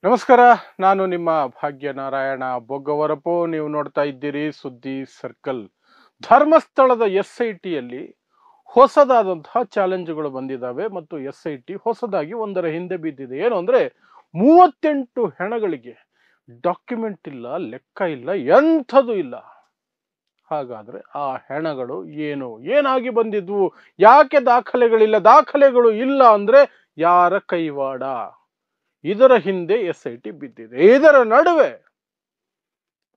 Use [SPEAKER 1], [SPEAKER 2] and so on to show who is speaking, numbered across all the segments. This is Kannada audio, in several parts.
[SPEAKER 1] ನಮಸ್ಕಾರ. ನಾನು ನಿಮ್ಮ ಭಾಗ್ಯನಾರಾಯಣ ಬೊಗ್ಗವರಪು. ನೀವು ನೋಡ್ತಾ ಇದ್ದೀರಿ ಸುದ್ದಿ ಸರ್ಕಲ್. ಧರ್ಮಸ್ಥಳದ SITಯಲ್ಲಿ ಹೊಸದಾದಂತಹ ಚಾಲೆಂಜ್ಗಳು ಬಂದಿದ್ದಾವೆ ಮತ್ತು SIT ಹೊಸದಾಗಿ ಒಂದರ ಹಿಂದೆ ಬಿದ್ದಿದೆ. ಏನು ಅಂದ್ರೆ 38 ಹೆಣಗಳಿಗೆ ಡಾಕ್ಯುಮೆಂಟ್ ಇಲ್ಲ, ಲೆಕ್ಕ ಇಲ್ಲ, ಎಂಥದ್ದು ಇಲ್ಲ. ಹಾಗಾದ್ರೆ ಆ ಹೆಣಗಳು ಏನಾಗಿ ಬಂದಿದ್ವು? ಯಾಕೆ ದಾಖಲೆಗಳಿಲ್ಲ? ದಾಖಲೆಗಳು ಇಲ್ಲ ಅಂದ್ರೆ ಯಾರ ಕೈವಾಡ? ಇದರ ಹಿಂದೆ SIT ಬಿದ್ದಿದೆ. ಇದರ ನಡುವೆ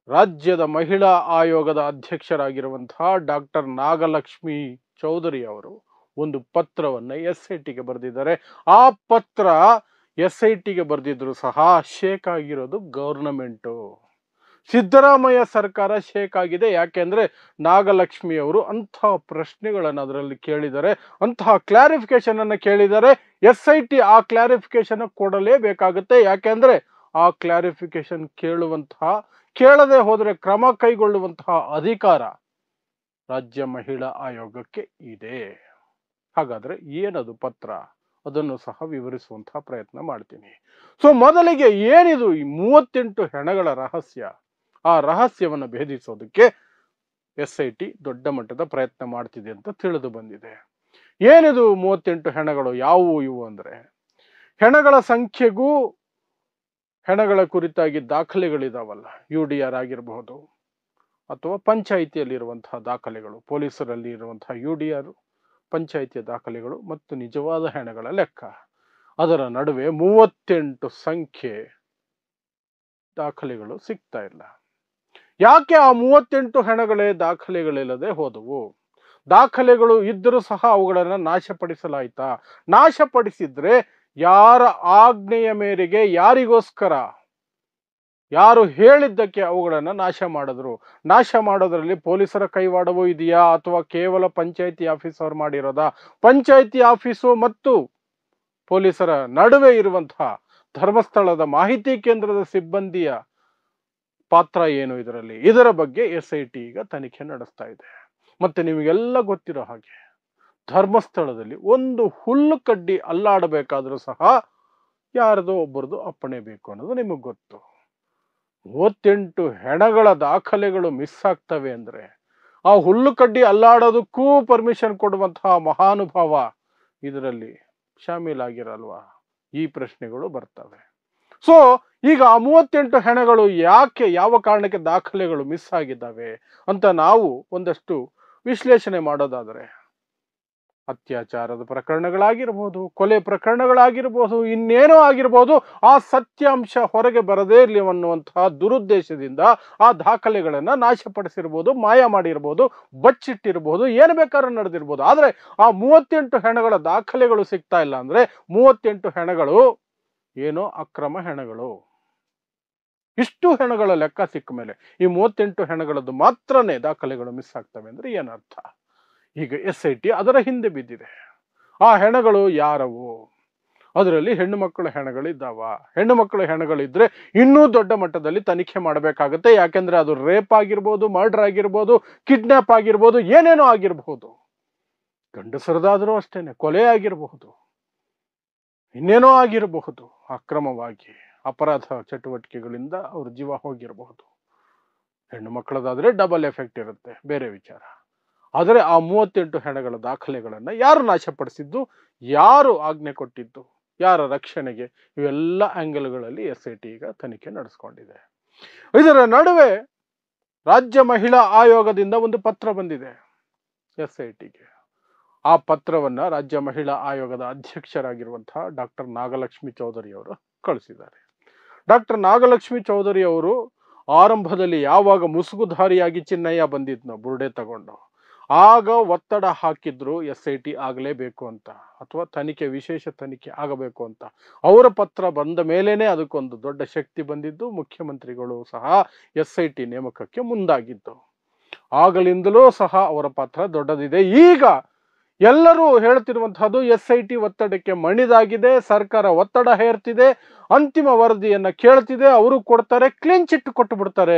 [SPEAKER 1] ರಾಜ್ಯದ ಮಹಿಳಾ ಆಯೋಗದ ಅಧ್ಯಕ್ಷರಾಗಿರುವಂತಹ ಡಾಕ್ಟರ್ ನಾಗಲಕ್ಷ್ಮಿ ಚೌಧರಿ ಅವರು ಒಂದು ಪತ್ರವನ್ನ SITಗೆ ಬರೆದಿದ್ದಾರೆ. ಆ ಪತ್ರ SITಗೆ ಬರೆದಿದ್ರು ಸಹ ಶೇಕ್ ಆಗಿರೋದು ಗವರ್ನಮೆಂಟು. ಸಿದ್ದರಾಮಯ್ಯ ಸರ್ಕಾರ ಶೇಕ್ ಆಗಿದೆ. ಯಾಕೆಂದ್ರೆ ನಾಗಲಕ್ಷ್ಮಿ ಅವರು ಅಂತಹ ಪ್ರಶ್ನೆಗಳನ್ನು ಅದರಲ್ಲಿ ಕೇಳಿದ್ದಾರೆ, ಅಂತಹ ಕ್ಲಾರಿಫಿಕೇಶನ್ ಅನ್ನು ಕೇಳಿದ್ದಾರೆ. SIT ಆ ಕ್ಲಾರಿಫಿಕೇಶನ್ ಕೊಡಲೇಬೇಕಾಗುತ್ತೆ. ಯಾಕೆಂದ್ರೆ ಆ ಕ್ಲಾರಿಫಿಕೇಶನ್ ಕೇಳದೆ ಹೋದರೆ ಕ್ರಮ ಕೈಗೊಳ್ಳುವಂತಹ ಅಧಿಕಾರ ರಾಜ್ಯ ಮಹಿಳಾ ಆಯೋಗಕ್ಕೆ ಇದೆ. ಹಾಗಾದ್ರೆ ಏನದು ಪತ್ರ? ಅದನ್ನು ಸಹ ವಿವರಿಸುವಂತಹ ಪ್ರಯತ್ನ ಮಾಡ್ತೀನಿ. ಸೊ ಮೊದಲಿಗೆ ಏನಿದು ಈ 38 ಹೆಣಗಳ ರಹಸ್ಯ? ಆ ರಹಸ್ಯವನ್ನು ಭೇದಿಸೋದಕ್ಕೆ SIT ದೊಡ್ಡ ಮಟ್ಟದ ಪ್ರಯತ್ನ ಮಾಡ್ತಿದೆ ಅಂತ ತಿಳಿದು ಬಂದಿದೆ. ಏನಿದು 38 ಹೆಣಗಳು? ಯಾವುವು ಇವು ಅಂದ್ರೆ, ಹೆಣಗಳ ಸಂಖ್ಯೆಗೂ ಹೆಣಗಳ ಕುರಿತಾಗಿ ದಾಖಲೆಗಳಿದಾವಲ್ಲ, UDR ಆಗಿರಬಹುದು ಅಥವಾ ಪಂಚಾಯಿತಿಯಲ್ಲಿರುವಂತಹ ದಾಖಲೆಗಳು, ಪೊಲೀಸರಲ್ಲಿ ಇರುವಂತಹ UDR, ಪಂಚಾಯಿತಿಯ ದಾಖಲೆಗಳು ಮತ್ತು ನಿಜವಾದ ಹೆಣಗಳ ಲೆಕ್ಕ, ಅದರ ನಡುವೆ 38 ಸಂಖ್ಯೆ ದಾಖಲೆಗಳು ಸಿಗ್ತಾ ಇಲ್ಲ. ಯಾಕೆ ಆ 38 ಹೆಣಗಳೇ ದಾಖಲೆಗಳಿಲ್ಲದೆ ಹೋದವು? ದಾಖಲೆಗಳು ಇದ್ದರೂ ಸಹ ಅವುಗಳನ್ನು ನಾಶಪಡಿಸಲಾಯ್ತಾ? ನಾಶಪಡಿಸಿದ್ರೆ ಯಾರ ಆಜ್ಞೆಯ ಮೇರೆಗೆ, ಯಾರಿಗೋಸ್ಕರ, ಯಾರು ಹೇಳಿದ್ದಕ್ಕೆ ಅವುಗಳನ್ನು ನಾಶ ಮಾಡಿದ್ರು? ನಾಶ ಮಾಡೋದ್ರಲ್ಲಿ ಪೊಲೀಸರ ಕೈವಾಡವೂ ಇದೆಯಾ ಅಥವಾ ಕೇವಲ ಪಂಚಾಯಿತಿ ಆಫೀಸರ್ ಮಾಡಿರೋದಾ? ಪಂಚಾಯಿತಿ ಆಫೀಸು ಮತ್ತು ಪೊಲೀಸರ ನಡುವೆ ಇರುವಂತಹ ಧರ್ಮಸ್ಥಳದ ಮಾಹಿತಿ ಕೇಂದ್ರದ ಸಿಬ್ಬಂದಿಯ ಪಾತ್ರ ಏನು ಇದರಲ್ಲಿ? ಇದರ ಬಗ್ಗೆ SIT ಈಗ ತನಿಖೆ ನಡೆಸ್ತಾ ಇದೆ. ಮತ್ತೆ ನಿಮಗೆಲ್ಲ ಗೊತ್ತಿರೋ ಹಾಗೆ ಧರ್ಮಸ್ಥಳದಲ್ಲಿ ಒಂದು ಹುಲ್ಲು ಕಡ್ಡಿ ಅಲ್ಲಾಡಬೇಕಾದ್ರೂ ಸಹ ಯಾರದೋ ಒಬ್ಬರದು ಅಪ್ಪಣೆ ಬೇಕು ಅನ್ನೋದು ನಿಮಗೆ ಗೊತ್ತು. 38 ಹೆಣಗಳ ದಾಖಲೆಗಳು ಮಿಸ್ ಆಗ್ತವೆ ಅಂದ್ರೆ ಆ ಹುಲ್ಲು ಕಡ್ಡಿ ಅಲ್ಲಾಡೋದಕ್ಕೂ ಪರ್ಮಿಷನ್ ಕೊಡುವಂತಹ ಮಹಾನುಭಾವ ಇದರಲ್ಲಿ ಶಾಮೀಲಾಗಿರಲ್ವಾ? ಈ ಪ್ರಶ್ನೆಗಳು ಬರ್ತವೆ. ಸೊ ಈಗ ಆ 38 ಹೆಣಗಳು ಯಾಕೆ, ಯಾವ ಕಾರಣಕ್ಕೆ ದಾಖಲೆಗಳು ಮಿಸ್ ಆಗಿದ್ದಾವೆ ಅಂತ ನಾವು ಒಂದಷ್ಟು ವಿಶ್ಲೇಷಣೆ ಮಾಡೋದಾದರೆ, ಅತ್ಯಾಚಾರದ ಪ್ರಕರಣಗಳಾಗಿರ್ಬೋದು, ಕೊಲೆ ಪ್ರಕರಣಗಳಾಗಿರ್ಬೋದು, ಇನ್ನೇನೋ ಆಗಿರ್ಬೋದು, ಆ ಸತ್ಯಾಂಶ ಹೊರಗೆ ಬರದೇ ಇರಲಿ ಅನ್ನುವಂತಹ ದುರುದ್ದೇಶದಿಂದ ಆ ದಾಖಲೆಗಳನ್ನ ನಾಶಪಡಿಸಿರ್ಬೋದು, ಮಾಯ ಮಾಡಿರ್ಬೋದು, ಬಚ್ಚಿಟ್ಟಿರ್ಬೋದು, ಏನು ಬೇಕಾದ್ರೂ ನಡೆದಿರ್ಬೋದು. ಆದ್ರೆ ಆ 38 ಹೆಣಗಳ ದಾಖಲೆಗಳು ಸಿಗ್ತಾ ಇಲ್ಲ ಅಂದ್ರೆ 38 ಹೆಣಗಳು ಏನೋ ಅಕ್ರಮ ಹೆಣಗಳು. ಇಷ್ಟು ಹೆಣಗಳ ಲೆಕ್ಕ ಸಿಕ್ಕ ಮೇಲೆ ಈ 38 ಹೆಣಗಳದ್ದು ಮಾತ್ರನೇ ದಾಖಲೆಗಳು ಮಿಸ್ ಆಗ್ತವೆ ಅಂದ್ರೆ ಏನರ್ಥ? ಈಗ SIT ಅದರ ಹಿಂದೆ ಬಿದ್ದಿದೆ. ಆ ಹೆಣಗಳು ಯಾರವು? ಅದರಲ್ಲಿ ಹೆಣ್ಣು ಮಕ್ಕಳ ಹೆಣಗಳಿದ್ದಾವ? ಹೆಣ್ಣು ಮಕ್ಕಳ ಹೆಣಗಳಿದ್ರೆ ಇನ್ನೂ ದೊಡ್ಡ ಮಟ್ಟದಲ್ಲಿ ತನಿಖೆ ಮಾಡಬೇಕಾಗತ್ತೆ. ಯಾಕೆಂದ್ರೆ ಅದು ರೇಪ್ ಆಗಿರ್ಬೋದು, ಮರ್ಡರ್ ಆಗಿರ್ಬೋದು, ಕಿಡ್ನಾಪ್ ಆಗಿರ್ಬೋದು, ಏನೇನೋ ಆಗಿರಬಹುದು. ಗಂಡಸರದಾದ್ರೂ ಅಷ್ಟೇನೆ, ಕೊಲೆ ಆಗಿರಬಹುದು, ಇನ್ನೇನೋ ಆಗಿರಬಹುದು. ಅಕ್ರಮವಾಗಿ ಅಪರಾಧ ಚಟುವಟಿಕೆಗಳಿಂದ ಅವ್ರ ಜೀವ ಹೋಗಿರಬಹುದು. ಹೆಣ್ಣು ಮಕ್ಕಳದಾದ್ರೆ ಡಬಲ್ ಎಫೆಕ್ಟ್ ಇರುತ್ತೆ, ಬೇರೆ ವಿಚಾರ. ಆದರೆ ಆ 38 ಹೆಣಗಳ ದಾಖಲೆಗಳನ್ನ ಯಾರು ನಾಶಪಡಿಸಿದ್ದು, ಯಾರು ಆಜ್ಞೆ ಕೊಟ್ಟಿದ್ದು, ಯಾರ ರಕ್ಷಣೆಗೆ, ಇವೆಲ್ಲ ಆಂಗಲ್ಗಳಲ್ಲಿ SIT ಈಗ ತನಿಖೆ ನಡೆಸ್ಕೊಂಡಿದೆ. ಇದರ ನಡುವೆ ರಾಜ್ಯ ಮಹಿಳಾ ಆಯೋಗದಿಂದ ಒಂದು ಪತ್ರ ಬಂದಿದೆ SITಗೆ. ಆ ಪತ್ರವನ್ನ ರಾಜ್ಯ ಮಹಿಳಾ ಆಯೋಗದ ಅಧ್ಯಕ್ಷರಾಗಿರುವಂತಹ ಡಾಕ್ಟರ್ ನಾಗಲಕ್ಷ್ಮಿ ಚೌಧರಿ ಅವರು ಕಳಿಸಿದ್ದಾರೆ. ಡಾಕ್ಟರ್ ನಾಗಲಕ್ಷ್ಮಿ ಚೌಧರಿ ಅವರು ಆರಂಭದಲ್ಲಿ ಯಾವಾಗ ಮುಸುಗುಧಾರಿಯಾಗಿ ಚಿನ್ನಯ್ಯ ಬಂದಿದ್ನೋ ಬುರುಡೆ ತಗೊಂಡು, ಆಗ ಒತ್ತಡ ಹಾಕಿದ್ರು SIT ಆಗಲೇಬೇಕು ಅಂತ, ಅಥವಾ ತನಿಖೆ, ವಿಶೇಷ ತನಿಖೆ ಆಗಬೇಕು ಅಂತ. ಅವರ ಪತ್ರ ಬಂದ ಮೇಲೇನೆ ಅದಕ್ಕೊಂದು ದೊಡ್ಡ ಶಕ್ತಿ ಬಂದಿದ್ದು, ಮುಖ್ಯಮಂತ್ರಿಗಳು ಸಹ SIT ನೇಮಕಕ್ಕೆ ಮುಂದಾಗಿದ್ದು. ಆಗಲಿಂದಲೂ ಸಹ ಅವರ ಪಾತ್ರ ದೊಡ್ಡದಿದೆ. ಈಗ ಎಲ್ಲರೂ ಹೇಳ್ತಿರುವಂತಹದ್ದು SIT ಒತ್ತಡಕ್ಕೆ ಮಣಿದಾಗಿದೆ, ಸರ್ಕಾರ ಒತ್ತಡ ಹೇರ್ತಿದೆ, ಅಂತಿಮ ವರದಿಯನ್ನ ಕೇಳ್ತಿದೆ, ಅವರು ಕೊಡ್ತಾರೆ, ಕ್ಲೀನ್ ಚಿಟ್ ಕೊಟ್ಟು ಬಿಡ್ತಾರೆ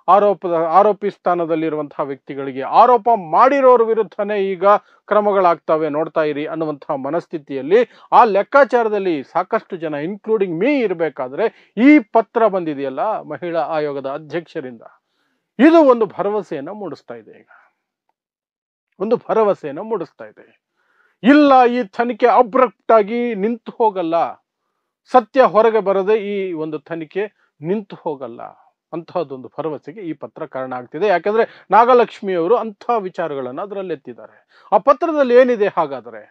[SPEAKER 1] ಆರೋಪಿ ಸ್ಥಾನದಲ್ಲಿರುವಂತಹ ವ್ಯಕ್ತಿಗಳಿಗೆ ಆರೋಪ ಮಾಡಿರೋರ ವಿರುದ್ಧನೇ ಈಗ ಕ್ರಮಗಳಾಗ್ತವೆ ನೋಡ್ತಾ ಇರಿ ಅನ್ನುವಂತಹ ಮನಸ್ಥಿತಿಯಲ್ಲಿ ಆ ಲೆಕ್ಕಾಚಾರದಲ್ಲಿ ಸಾಕಷ್ಟು ಜನ ಇನ್ಕ್ಲೂಡಿಂಗ್ ಮೀ ಇರಬೇಕಾದ್ರೆ ಈ ಪತ್ರ ಬಂದಿದೆಯಲ್ಲ ಮಹಿಳಾ ಆಯೋಗದ ಅಧ್ಯಕ್ಷರಿಂದ, ಇದು ಒಂದು ಭರವಸೆಯನ್ನ ಮೂಡಿಸ್ತಾ ಇದೆ. ಈಗ ಒಂದು ಭರವಸೆಯನ್ನ ಮೂಡಿಸ್ತಾ ಇದೆ. ಇಲ್ಲ, ಈ ತನಿಖೆ ಅಬ್ರಪ್ಟ್ ಆಗಿ ನಿಂತು ಹೋಗಲ್ಲ, ಸತ್ಯ ಹೊರಗೆ ಬರದೆ ಈ ಒಂದು ತನಿಖೆ ನಿಂತು ಹೋಗಲ್ಲ ಅಂತಹದ್ದೊಂದು ಭರವಸೆಗೆ ಈ ಪತ್ರ ಕಾರಣ ಆಗ್ತಿದೆ. ಯಾಕಂದ್ರೆ ನಾಗಲಕ್ಷ್ಮಿ ಅವರು ಅಂತಹ ವಿಚಾರಗಳನ್ನು ಅದರಲ್ಲಿ ಎತ್ತಿದ್ದಾರೆ. ಆ ಪತ್ರದಲ್ಲಿ ಏನಿದೆ ಹಾಗಾದ್ರೆ?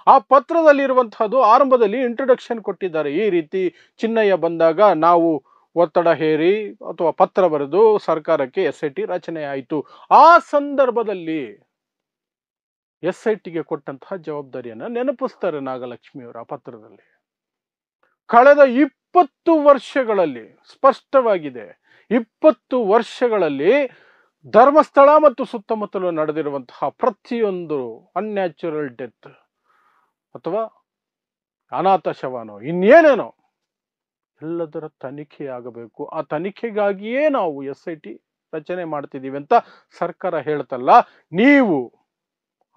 [SPEAKER 1] ಆ ಪತ್ರದಲ್ಲಿರುವಂತಹದ್ದು ಆರಂಭದಲ್ಲಿ ಇಂಟ್ರೊಡಕ್ಷನ್ ಕೊಟ್ಟಿದ್ದಾರೆ. ಈ ರೀತಿ ಚಿನ್ನಯ್ಯ ಬಂದಾಗ ನಾವು ಒತ್ತಡ ಹೇರಿ ಅಥವಾ ಪತ್ರ ಬರೆದು ಸರ್ಕಾರಕ್ಕೆ SIT ರಚನೆ ಆಯಿತು. ಆ ಸಂದರ್ಭದಲ್ಲಿ SITಗೆ ಕೊಟ್ಟಂತಹ ಜವಾಬ್ದಾರಿಯನ್ನ ನೆನಪಿಸ್ತಾರೆ ನಾಗಲಕ್ಷ್ಮಿ ಅವರು ಆ ಪತ್ರದಲ್ಲಿ. ಕಳೆದ 20 ವರ್ಷಗಳಲ್ಲಿ ಸ್ಪಷ್ಟವಾಗಿದೆ, 20 ವರ್ಷಗಳಲ್ಲಿ ಧರ್ಮಸ್ಥಳ ಮತ್ತು ಸುತ್ತಮುತ್ತಲು ನಡೆದಿರುವಂತಹ ಪ್ರತಿಯೊಂದು ಅನ್ಯಾಚುರಲ್ ಡೆತ್ ಅಥವಾ ಅನಾಥ ಶವನೋ ಇನ್ನೇನೇನೋ ಎಲ್ಲದರ ತನಿಖೆ ಆಗಬೇಕು. ಆ ತನಿಖೆಗಾಗಿಯೇ ನಾವು SIT ರಚನೆ ಮಾಡ್ತಿದ್ದೀವಿ ಅಂತ ಸರ್ಕಾರ ಹೇಳ್ತಲ್ಲ. ನೀವು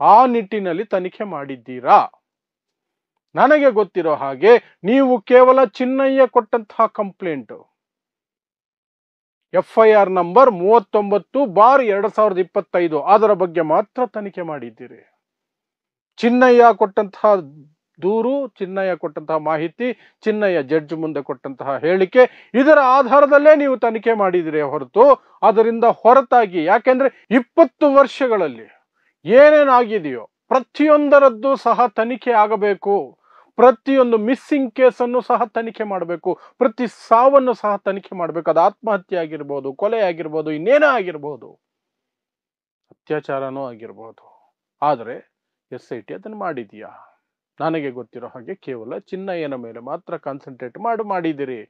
[SPEAKER 1] ಆ ನಿಟ್ಟಿನಲ್ಲಿ ತನಿಖೆ ಮಾಡಿದ್ದೀರಾ? ನನಗೆ ಗೊತ್ತಿರೋ ಹಾಗೆ ನೀವು ಕೇವಲ ಚಿನ್ನಯ್ಯ ಕೊಟ್ಟಂತಹ ಕಂಪ್ಲೇಂಟ್ FIR ನಂಬರ್ 39/2025 ಅದರ ಬಗ್ಗೆ ಮಾತ್ರ ತನಿಖೆ ಮಾಡಿದ್ದೀರಿ. ಚಿನ್ನಯ್ಯ ಕೊಟ್ಟಂತಹ ದೂರು, ಚಿನ್ನಯ್ಯ ಕೊಟ್ಟಂತಹ ಮಾಹಿತಿ, ಚಿನ್ನಯ್ಯ ಜಡ್ಜ್ ಮುಂದೆ ಕೊಟ್ಟಂತಹ ಹೇಳಿಕೆ, ಇದರ ಆಧಾರದಲ್ಲೇ ನೀವು ತನಿಖೆ ಮಾಡಿದಿರಿ ಹೊರತು ಅದರಿಂದ ಹೊರತಾಗಿ, ಯಾಕೆಂದ್ರೆ 20 ವರ್ಷಗಳಲ್ಲಿ ಏನೇನಾಗಿದೆಯೋ ಪ್ರತಿಯೊಂದರದ್ದು ಸಹ ತನಿಖೆ ಆಗಬೇಕು. ಪ್ರತಿಯೊಂದು ಮಿಸ್ಸಿಂಗ್ ಕೇಸನ್ನು ಸಹ ತನಿಖೆ ಮಾಡಬೇಕು. ಪ್ರತಿ ಸಾವನ್ನು ಸಹ ತನಿಖೆ ಮಾಡಬೇಕು. ಅದು ಆತ್ಮಹತ್ಯೆ ಆಗಿರ್ಬೋದು, ಕೊಲೆ ಆಗಿರ್ಬೋದು, ಇನ್ನೇನೇ ಆಗಿರ್ಬೋದು, ಅತ್ಯಾಚಾರನೂ ಆಗಿರ್ಬೋದು. ಆದರೆ SIT ಅದನ್ನು ಮಾಡಿದೆಯಾ? ನನಗೆ ಗೊತ್ತಿರೋ ಹಾಗೆ ಕೇವಲ ಚಿನ್ನಯ್ಯನ ಮೇಲೆ ಮಾತ್ರ ಕಾನ್ಸಂಟ್ರೇಟ್ ಮಾಡಿದಿರಿ.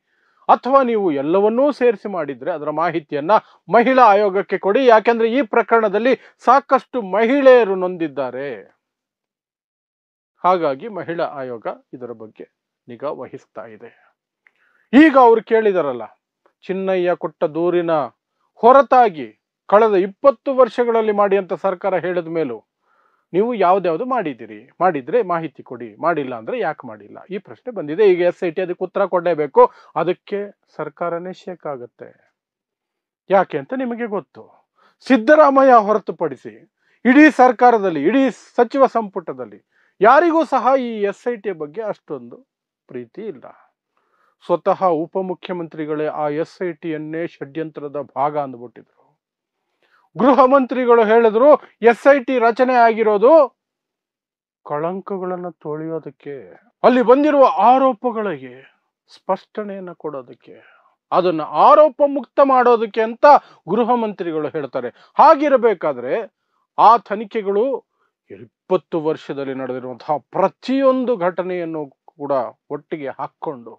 [SPEAKER 1] ಅಥವಾ ನೀವು ಎಲ್ಲವನ್ನೂ ಸೇರಿಸಿ ಮಾಡಿದ್ರೆ ಅದರ ಮಾಹಿತಿಯನ್ನ ಮಹಿಳಾ ಆಯೋಗಕ್ಕೆ ಕೊಡಿ. ಯಾಕೆಂದ್ರೆ ಈ ಪ್ರಕರಣದಲ್ಲಿ ಸಾಕಷ್ಟು ಮಹಿಳೆಯರು ನೊಂದಿದ್ದಾರೆ. ಹಾಗಾಗಿ ಮಹಿಳಾ ಆಯೋಗ ಇದರ ಬಗ್ಗೆ ನಿಗಾ ವಹಿಸ್ತಾ ಇದೆ. ಈಗ ಅವರು ಕೇಳಿದಾರಲ್ಲ, ಚಿನ್ನಯ್ಯ ಕೊಟ್ಟ ದೂರಿನ ಹೊರತಾಗಿ ಕಳೆದ 20 ವರ್ಷಗಳಲ್ಲಿ ಮಾಡಿ ಅಂತ ಸರ್ಕಾರ ಹೇಳಿದ ಮೇಲೂ ನೀವು ಯಾವ್ದ್ಯಾವ್ದು ಮಾಡಿದ್ದೀರಿ? ಮಾಡಿದ್ರೆ ಮಾಹಿತಿ ಕೊಡಿ, ಮಾಡಿಲ್ಲ ಅಂದ್ರೆ ಯಾಕೆ ಮಾಡಿಲ್ಲ? ಈ ಪ್ರಶ್ನೆ ಬಂದಿದೆ. ಈಗ SIT ಅದಕ್ಕೆ ಉತ್ತರ ಕೊಡಲೇಬೇಕು. ಅದಕ್ಕೆ ಸರ್ಕಾರನೇ ಶೇಕ್ ಆಗುತ್ತೆ. ಯಾಕೆ ಅಂತ ನಿಮಗೆ ಗೊತ್ತು. ಸಿದ್ದರಾಮಯ್ಯ ಹೊರತುಪಡಿಸಿ ಇಡೀ ಸರ್ಕಾರದಲ್ಲಿ, ಇಡೀ ಸಚಿವ ಸಂಪುಟದಲ್ಲಿ ಯಾರಿಗೂ ಸಹ ಈ SIT ಬಗ್ಗೆ ಅಷ್ಟೊಂದು ಪ್ರೀತಿ ಇಲ್ಲ. ಸ್ವತಃ ಉಪಮುಖ್ಯಮಂತ್ರಿಗಳೇ ಆ SITಯನ್ನೇ ಷಡ್ಯಂತ್ರದ ಭಾಗ ಅಂದ್ಬಿಟ್ಟಿದ್ರು. ಗೃಹ ಮಂತ್ರಿಗಳು ಹೇಳಿದ್ರು SIT ರಚನೆ ಆಗಿರೋದು ಕಳಂಕಗಳನ್ನು ತೊಳೆಯೋದಕ್ಕೆ, ಅಲ್ಲಿ ಬಂದಿರುವ ಆರೋಪಗಳಿಗೆ ಸ್ಪಷ್ಟನೆಯನ್ನ ಕೊಡೋದಕ್ಕೆ, ಅದನ್ನ ಆರೋಪ ಮುಕ್ತ ಮಾಡೋದಕ್ಕೆ ಅಂತ ಗೃಹ ಮಂತ್ರಿಗಳು ಹೇಳ್ತಾರೆ. ಹಾಗಿರಬೇಕಾದ್ರೆ ಆ ತನಿಖೆಗಳು 20 ವರ್ಷದಲ್ಲಿ ನಡೆದಿರುವಂತಹ ಪ್ರತಿಯೊಂದು ಘಟನೆಯನ್ನು ಕೂಡ ಒಟ್ಟಿಗೆ ಹಾಕೊಂಡು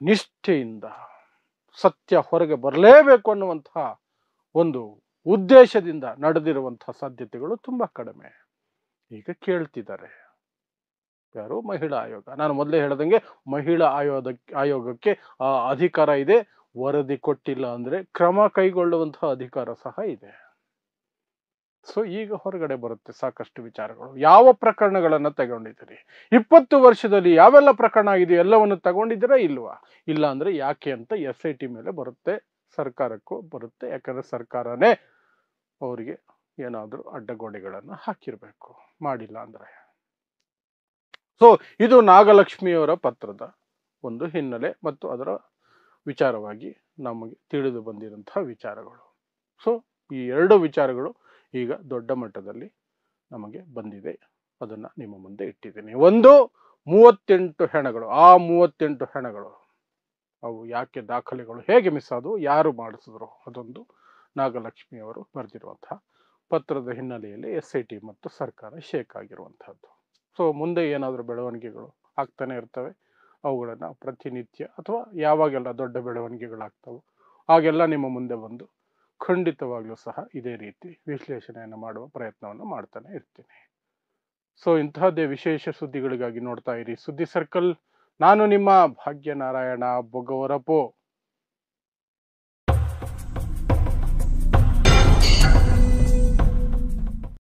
[SPEAKER 1] ನಿಷ್ಠೆಯಿಂದ ಸತ್ಯ ಹೊರಗೆ ಬರಲೇಬೇಕು ಅನ್ನುವಂತಹ ಒಂದು ಉದ್ದೇಶದಿಂದ ನಡೆದಿರುವಂತಹ ಸಾಧ್ಯತೆಗಳು ತುಂಬಾ ಕಡಿಮೆ. ಈಗ ಕೇಳ್ತಿದ್ದಾರೆ ಯಾರು? ಮಹಿಳಾ ಆಯೋಗ. ನಾನು ಮೊದಲೇ ಹೇಳ್ದಂಗೆ ಮಹಿಳಾ ಆಯೋಗಕ್ಕೆ ಆ ಅಧಿಕಾರ ಇದೆ. ವರದಿ ಕೊಟ್ಟಿಲ್ಲ ಅಂದ್ರೆ ಕ್ರಮ ಕೈಗೊಳ್ಳುವಂತಹ ಅಧಿಕಾರ ಸಹ ಇದೆ. ಸೊ ಈಗ ಹೊರಗಡೆ ಬರುತ್ತೆ ಸಾಕಷ್ಟು ವಿಚಾರಗಳು. ಯಾವ ಪ್ರಕರಣಗಳನ್ನ ತಗೊಂಡಿದ್ದೀರಿ? 20 ವರ್ಷದಲ್ಲಿ ಯಾವೆಲ್ಲ ಪ್ರಕರಣ ಆಗಿದೆ ಎಲ್ಲವನ್ನು ತಗೊಂಡಿದ್ದೀರಾ ಇಲ್ವಾ? ಇಲ್ಲ ಅಂದ್ರೆ ಯಾಕೆ ಅಂತ SIT ಮೇಲೆ ಬರುತ್ತೆ, ಸರ್ಕಾರಕ್ಕೂ ಬರುತ್ತೆ. ಯಾಕಂದ್ರೆ ಸರ್ಕಾರನೇ ಅವರಿಗೆ ಏನಾದ್ರೂ ಅಡ್ಡಗೋಡೆಗಳನ್ನ ಹಾಕಿರ್ಬೇಕು ಮಾಡಿಲ್ಲ ಅಂದ್ರೆ. ಸೊ ಇದು ನಾಗಲಕ್ಷ್ಮಿಯವರ ಪತ್ರದ ಒಂದು ಹಿನ್ನೆಲೆ ಮತ್ತು ಅದರ ವಿಚಾರವಾಗಿ ನಮಗೆ ತಿಳಿದು ಬಂದಿರುವಂತಹ ವಿಚಾರಗಳು. ಸೊ ಈ ಎರಡು ವಿಚಾರಗಳು ಈಗ ದೊಡ್ಡ ಮಟ್ಟದಲ್ಲಿ ನಮಗೆ ಬಂದಿದೆ. ಅದನ್ನ ನಿಮ್ಮ ಮುಂದೆ ಇಟ್ಟಿದ್ದೀನಿ. ಒಂದು 38 ಹೆಣಗಳು. ಆ 38 ಹೆಣಗಳು ಅವು ಯಾಕೆ, ದಾಖಲೆಗಳು ಹೇಗೆ ಮಿಸ್ ಆದವು, ಯಾರು ಮಾಡಿಸಿದ್ರು, ಅದೊಂದು ನಾಗಲಕ್ಷ್ಮಿಯವರು ಬರೆದಿರುವಂತಹ ಪತ್ರದ ಹಿನ್ನೆಲೆಯಲ್ಲಿ SIT ಮತ್ತು ಸರ್ಕಾರ ಶೇಕ್ ಆಗಿರುವಂತಹದ್ದು. ಸೊ ಮುಂದೆ ಏನಾದರೂ ಬೆಳವಣಿಗೆಗಳು ಆಗ್ತಾನೆ ಇರ್ತವೆ. ಅವುಗಳನ್ನ ಪ್ರತಿನಿತ್ಯ ಅಥವಾ ಯಾವಾಗೆಲ್ಲ ದೊಡ್ಡ ಬೆಳವಣಿಗೆಗಳಾಗ್ತವೆ ಆಗೆಲ್ಲ ನಿಮ್ಮ ಮುಂದೆ ಬಂದು ಖಂಡಿತವಾಗ್ಲೂ ಸಹ ಇದೇ ರೀತಿ ವಿಶ್ಲೇಷಣೆಯನ್ನು ಮಾಡುವ ಪ್ರಯತ್ನವನ್ನು ಮಾಡ್ತಾನೆ ಇರ್ತೀನಿ. ಸೊ ಇಂತಹದ್ದೇ ವಿಶೇಷ ಸುದ್ದಿಗಳಿಗಾಗಿ ನೋಡ್ತಾ ಇರಿ ಸುದ್ದಿ ಸರ್ಕಲ್. ನಾನು ನಿಮ್ಮ ಭಾಗ್ಯನಾರಾಯಣ ಬೊಗವರಪು.